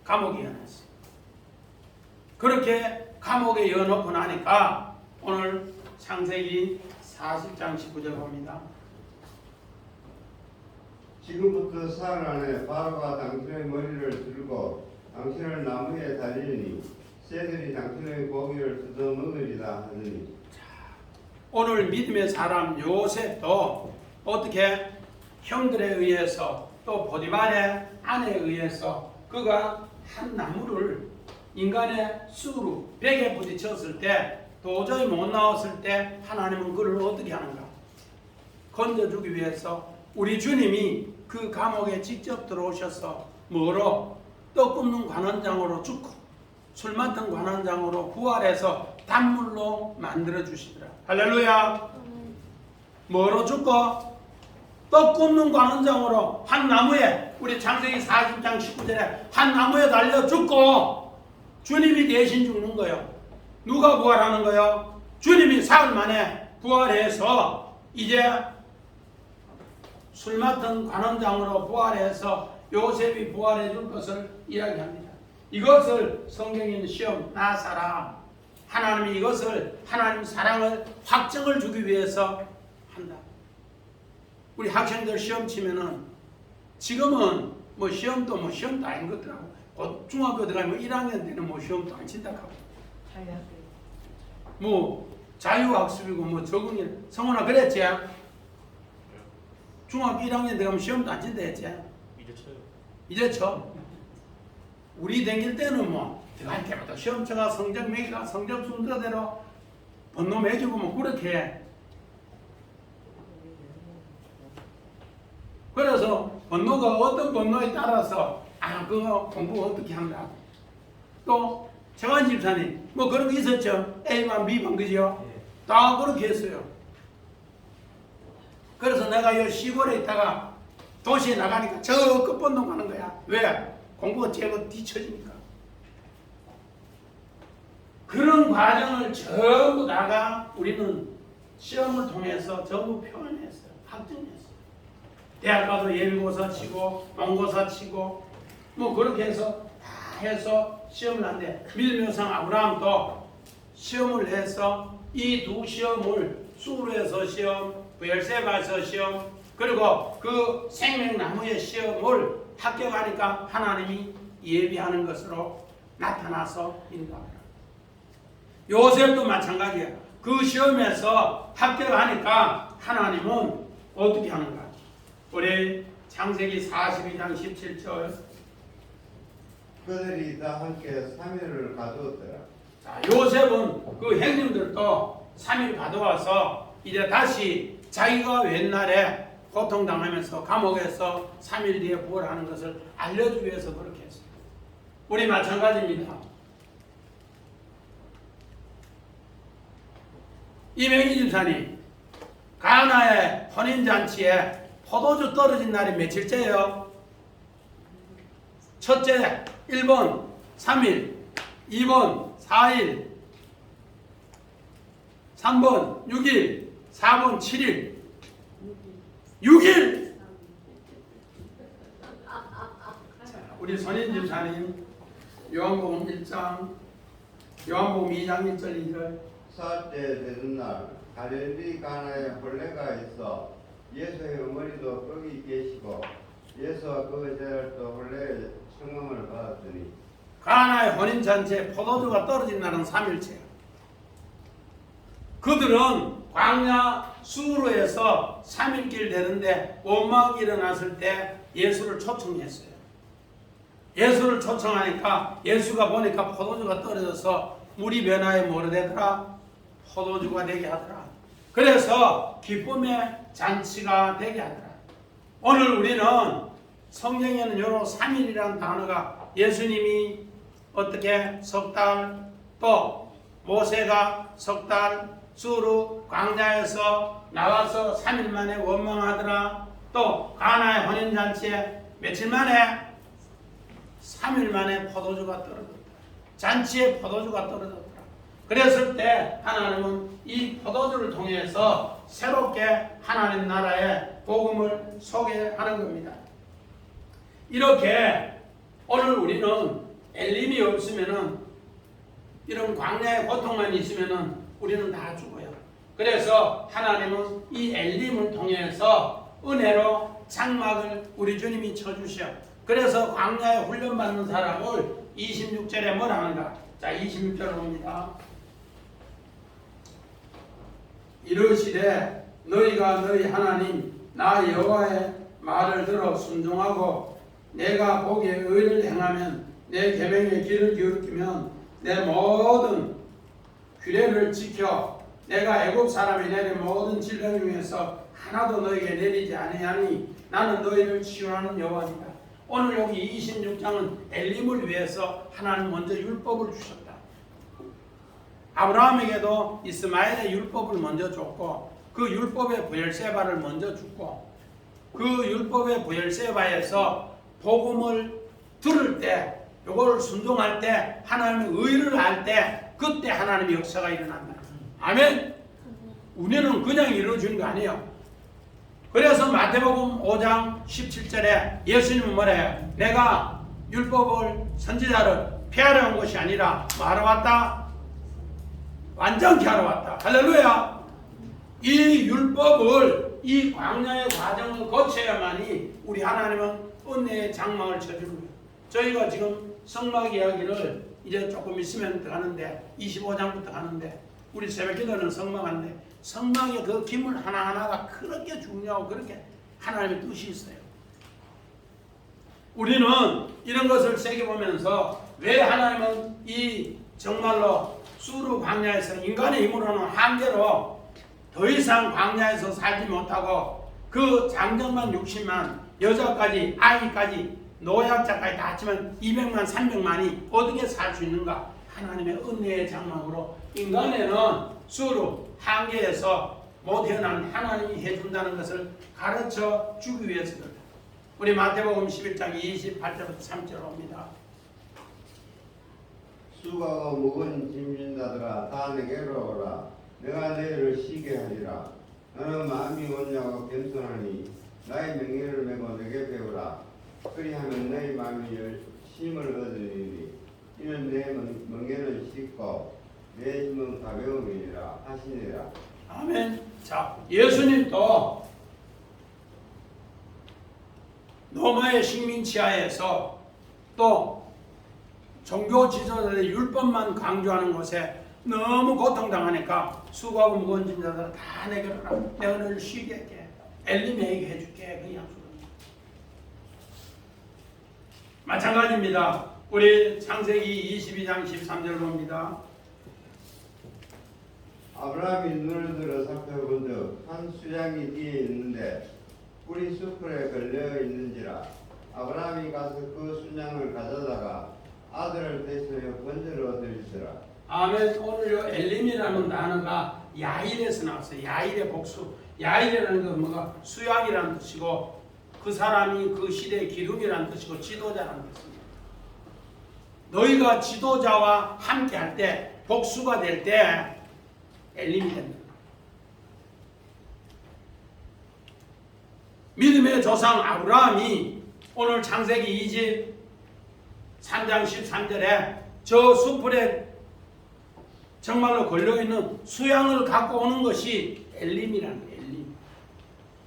감옥에 넣어놨어. 그렇게 감옥에 넣어놓고 나니까 오늘 창세기 40장 19절 봅니다. 지금부터 사흘 안에 바로가 당신의 머리를 들고 당신을 나무에 달리니 새들이 당신의 고기를 뜯어먹으리다 하더니. 오늘 믿음의 사람 요셉도 어떻게 형들에 의해서 또 보디발의 아내에 의해서 그가 한 나무를 인간의 수로 벽에 부딪혔을 때 도저히 못 나왔을 때 하나님은 그를 어떻게 하는가? 건져주기 위해서 우리 주님이 그 감옥에 직접 들어오셔서 뭐로? 떡 굽는 관원장으로 죽고 술 맡은 관원장으로 부활해서 단물로 만들어 주시더라. 할렐루야. 뭐로 죽고? 떡 굽는 관원장으로 한 나무에, 우리 창세기 40장 19절에 한 나무에 달려 죽고 주님이 대신 죽는 거예요. 누가 부활하는 거예요? 주님이 사흘 만에 부활해서 이제 술 맡은 관원장으로 부활해서 요셉이 부활해 줄 것을 이야기합니다. 이것을 성경인 시험 나사라, 하나님이 이것을 하나님 사랑을 확증을 주기 위해서 한다. 우리 학생들 시험 치면은 지금은 뭐 시험도 아닌 것들하고 곧 중학교 들어가면 1학년 때는 뭐 시험도 안 친다 하고 뭐 자유학습이고 뭐 적응이 성훈아 그랬지? 중학교 1학년 들어가면 시험도 안 친다 했지? 이제 쳐요. 이제 쳐. 우리 다닐 때는 뭐 들어갈 때마다 시험 쳐가 성적 매기가 성적 순서대로 번호 매주고 뭐 그렇게 해. 그래서 번호가 어떤 번호에 따라서 그거 공부 어떻게 한다. 또 정한 집사님 뭐 그런 거 있었죠. A반 B반 그죠? 다 그렇게 했어요. 그래서 내가 이 시골에 있다가 도시에 나가니까 저 끝번호 가는 거야. 왜? 공부가 제거 뒤처지니까. 그런 과정을 전부 다가 우리는 시험을 통해서 전부 표현했어요. 확증했어요. 대학 가서 예비고사 치고 모의고사 치고 뭐 그렇게 해서 다 해서 시험을 한대. 밀묘상 아브라함도 시험을 해서 이 두 시험을 수르에서 시험, 부엘세바에서 시험, 그리고 그 생명나무의 시험을 합격하니까 하나님이 예비하는 것으로 나타나서 인도합니다. 요셉도 마찬가지야. 그 시험에서 합격하니까 하나님은 어떻게 하는가? 우리 창세기 42장 17절. 그들이 다 함께 3일을 가두었더라. 자, 요셉은 그 형님들도 3일 가둬와서 이제 다시 자기가 옛날에 고통당하면서 감옥에서 3일 뒤에 부활하는 것을 알려주기 위해서 그렇게 했어요. 우리 마찬가지입니다. 이명희 집사님, 가나의 혼인잔치에 포도주 떨어진 날이 며칠째예요? 첫째 1번 3일, 2번 4일, 3번 6일, 4번 7일, 6일! 우리 선인 집사님 요한복음 1장, 요한복음 2장 1절 2절. 사흘째 되는 날 갈릴리 가나에 혼례가 있어 예수의 어머니도 거기 계시고 예수와 그 제자들도 혼례의 청음을 받았더니 가나의 혼인잔치에 포도주가 떨어진 날은 3일째야. 그들은 광야 수르에서 3일길 되는데 원망이 일어났을 때 예수를 초청했어요. 예수를 초청하니까 예수가 보니까 포도주가 떨어져서 물이 변화에 뭐로 되더라? 포도주가 되게 하더라. 그래서 기쁨의 잔치가 되게 하더라. 오늘 우리는 성경에는 요런 3일이라는 단어가 예수님이 어떻게 석 달, 또 모세가 석 달, 수르 광야에서 나와서 3일 만에 원망하더라. 또 가나의 혼인잔치에 며칠 만에? 3일 만에 포도주가 떨어졌다. 잔치에 포도주가 떨어졌다. 그랬을 때 하나님은 이 포도주를 통해서 새롭게 하나님 나라의 복음을 소개하는 겁니다. 이렇게 오늘 우리는 엘림이 없으면은 이런 광야의 고통만 있으면은 우리는 다 죽어요. 그래서 하나님은 이 엘림을 통해서 은혜로 장막을 우리 주님이 쳐주셔. 그래서 광야에 훈련받는 사람을 26절에 뭘 하는가? 자, 26절 봅니다. 이르시되 너희가 너희 하나님 나 여호와의 말을 들어 순종하고 내가 보기에 의를 행하면 내 계명에 귀를 기울이면 내 모든 규례를 지켜 내가 애굽 사람이 내린 모든 질병 중에서 하나도 너에게 내리지 아니하니 나는 너희를 치유하는 여호와니라. 오늘 여기 26장은 엘림을 위해서 하나님 먼저 율법을 주셨다. 아브라함에게도 이스마엘의 율법을 먼저 줬고 그 율법의 브엘세바를 먼저 주고 그 율법의 브엘세바에서 복음을 들을 때 요거를 순종할 때 하나님의 의를 알 때 그때 하나님의 역사가 일어난다. 아멘. 우리는 그냥 이루어진 거 아니에요. 그래서 마태복음 5장 17절에 예수님은 뭐래요? 내가 율법을 선지자를 폐하러 온 것이 아니라 뭐 하러 왔다? 완전케 하러 왔다. 할렐루야. 이 율법을 이 광야의 과정을 거쳐야만이 우리 하나님은 은혜의 장막을 쳐주는 거예요. 저희가 지금 성막 이야기를 이제 조금 있으면 가는데 25장부터 가는데 우리 새벽기도는 성막인데 성막의 그 기물 하나하나가 그렇게 중요하고 그렇게 하나님의 뜻이 있어요. 우리는 이런 것을 새겨보면서 왜 하나님은 이 정말로 수르 광야에서 인간의 힘으로는 한계로 더 이상 광야에서 살지 못하고 그 장정만 60만 여자까지 아이까지 노약자까지 다 합치면 200만 300만이 어떻게 살 수 있는가? 하나님의 은혜의 장막으로 인간에는 수르 한계에서 못 태어난 하나님이 해준다는 것을 가르쳐 주기 위해서 그렇다. 우리 마태복음 11장 28절부터 3절 옵니다. 수고하고 무거운 짐진 자들아 다 내게로 오라. 내가 너희를 쉬게 하리라. 너는 마음이 온유하고 겸손하니 나의 명예를 메고 내게 배우라. 그리하면 너희 마음이 힘을 얻으리니 이는 내 멍에는 쉽고 내 힘은 가벼움이니라 하시니라. 아멘. 자, 예수님도 로마의 식민 지하에서 또 종교 지도자들의 율법만 강조하는 곳에 너무 고통당하니까 수고하고 무거운 짐자들 다 내게로 오라. 내가 너를 쉬게 할게. 엘리메에게 해줄게. 그 약속을. 마찬가지입니다. 우리 창세기 22장 13절 봅니다. 아브라함이 눈을 들어 살펴본즉 한 수양이 뒤에 있는데 뿔이 수풀에 걸려 있는지라. 아브라함이 가서 그 수양을 가져다가 아들을 대신하여 번제로 드리시라. 아멘. 오늘 요 엘림이라는 단어가 야일에서 나왔어요. 야일의 복수. 야일이라는 건 뭐가 수양이라는 뜻이고 그 사람이 그 시대의 기둥이라는 뜻이고 지도자라는 뜻입니다. 너희가 지도자와 함께 할 때 복수가 될 때 엘림이 됩니다. 믿음의 조상 아브라함이 오늘 창세기 23장 13절에 저 숲풀에 정말로 걸려있는 수양을 갖고 오는 것이 엘림이라는 거예요. 엘림.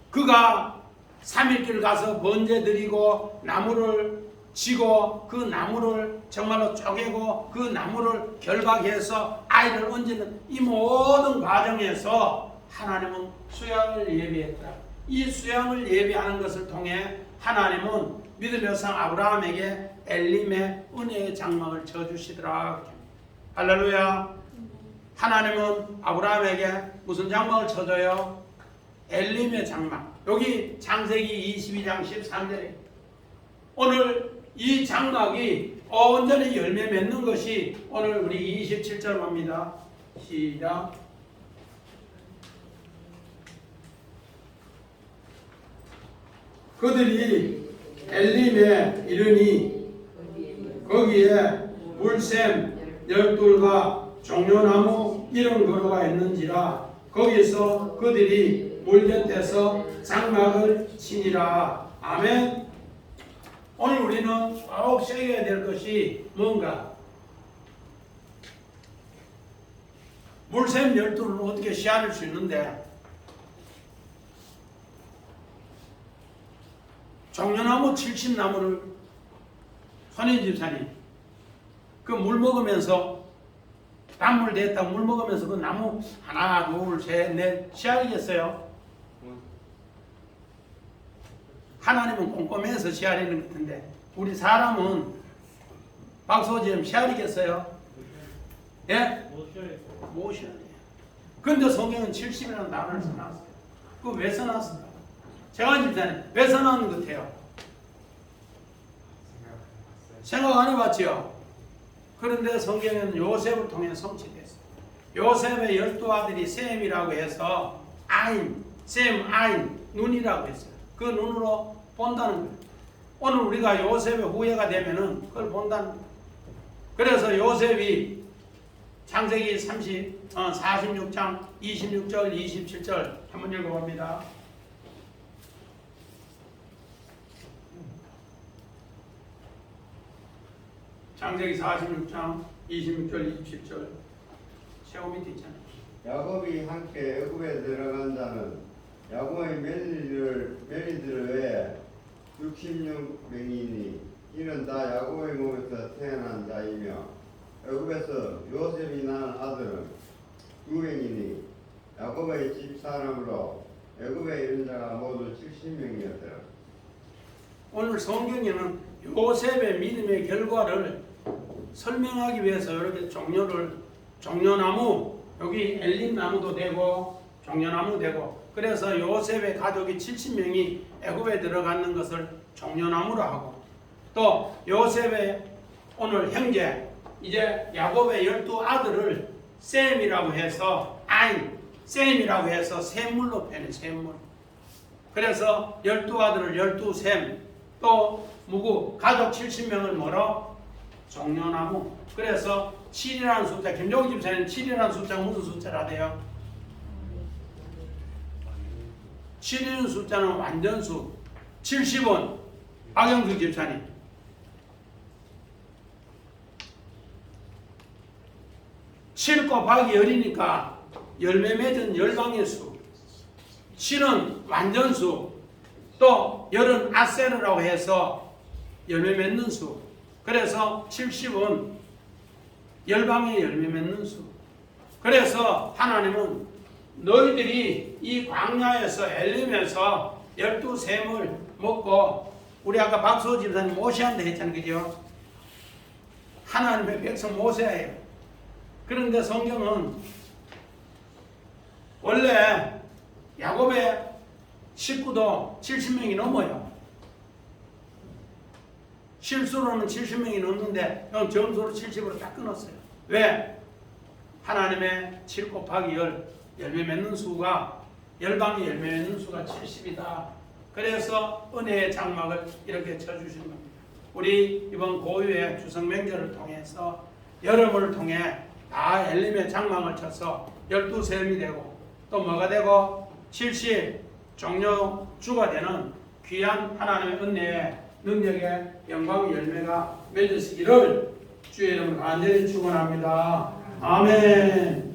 그가 3일길 가서 번제 드리고 나무를 지고 그 나무를 정말로 쪼개고 그 나무를 결박해서 아이를 얹는 이 모든 과정에서 하나님은 수양을 예비했더라. 이 수양을 예비하는 것을 통해 하나님은 믿음의 조상 아브라함에게 엘림의 은혜의 장막을 쳐주시더라. 할렐루야. 하나님은 아브라함에게 무슨 장막을 쳐줘요? 엘림의 장막. 여기 창세기 22장 13절에 오늘 이 장막이 온전히 열매 맺는 것이 오늘 우리 27절 봅니다. 시작. 그들이 엘림에 이르니 거기에 물샘 열둘과 종려나무 이런 거로가 있는지라. 거기서 그들이 물 곁에서 장막을 치니라. 아멘. 오늘 우리는 꼭 새겨야 될 것이 뭔가? 물샘 열둘을 어떻게 시안할 수 있는데 종려나무 70나무를 선인 집사님 그 물 먹으면서 단물 됐다 물 먹으면서 그 나무 하나 둘 셋 넷 시안이겠어요? 하나님은 꼼꼼해서 씨알리는 것 같은데 우리 사람은 박소지음 씨알리겠어요? 예? 못 씨알려요. 근데 성경은 70이라는 단어를 써놨어요. 그거 왜 써놨을까? 제가 집사님 왜 써놨는 것 같아요? 생각 안 해봤죠? 그런데 성경에는 요셉을 통해 성취됐어요. 요셉의 12아들이 셈이라고 해서 아인, 셈, 아인, 눈이라고 했어요. 그 눈으로 본다는 거예요. 오늘 우리가 요셉의 후예가 되면은 그걸 본다는 거예요. 그래서 요셉이 창세기 46장 26절, 27절 한번 읽어봅니다. 창세기 46장 26절, 27절 최고 밑에 있잖아요. 야곱이 함께 애굽에 들어간 자는 야곱의 멜리들 외에 66명이니 이는 다 야곱의 몸에서 태어난 자이며 애굽에서 요셉이 낳은 아들은 2명이니 야곱의 집사람으로 애굽에 이른 자가 모두 70명이었더라. 오늘 성경에는 요셉의 믿음의 결과를 설명하기 위해서 이렇게 종려나무, 여기 엘림나무도 되고 종려나무 되고, 그래서 요셉의 가족이 70명이 애굽에 들어가는 것을 종려나무로 하고, 또 요셉의 오늘 형제 이제 야곱의 12아들을 셈이라고 해서 아인, 셈이라고 해서 샘물로 표현해. 샘물. 그래서 12아들을 12셈, 또 무구 가족 70명을 뭐로? 종려나무. 그래서 7이라는 숫자, 김종국 집사님 7이라는 숫자가 무슨 숫자라 돼요? 7이라는 숫자는 완전수. 70은 박영수 집사님 7 곱하기 열이니까 열매 맺은 열방의 수. 7은 완전수. 또 열은 아세르라고 해서 열매 맺는 수. 그래서 70은 열방의 열매 맺는 수. 그래서 하나님은 너희들이 이 광야에서 엘림에서 12셈을 먹고, 우리 아까 박수호 집사님 모세한테 했잖아요. 그죠? 하나님의 백성 모세예요. 그런데 성경은 원래 야곱의 식구도 70명이 넘어요. 실수로는 70명이 넘는데 점수로 70으로 딱 끊었어요. 왜? 하나님의 7 곱하기 열매 맺는 수가, 열방의 열매 맺는 수가 70이다. 그래서 은혜의 장막을 이렇게 쳐주신 겁니다. 우리 이번 고유의 추석 명절을 통해서 여러분을 통해 다 엘림의 장막을 쳐서 12셈이 되고, 또 뭐가 되고 70 종려주가 되는 귀한 하나님의 은혜의 능력의 영광의 열매가 맺으시기를 주의 이름으로 간절히 축원합니다. 아멘.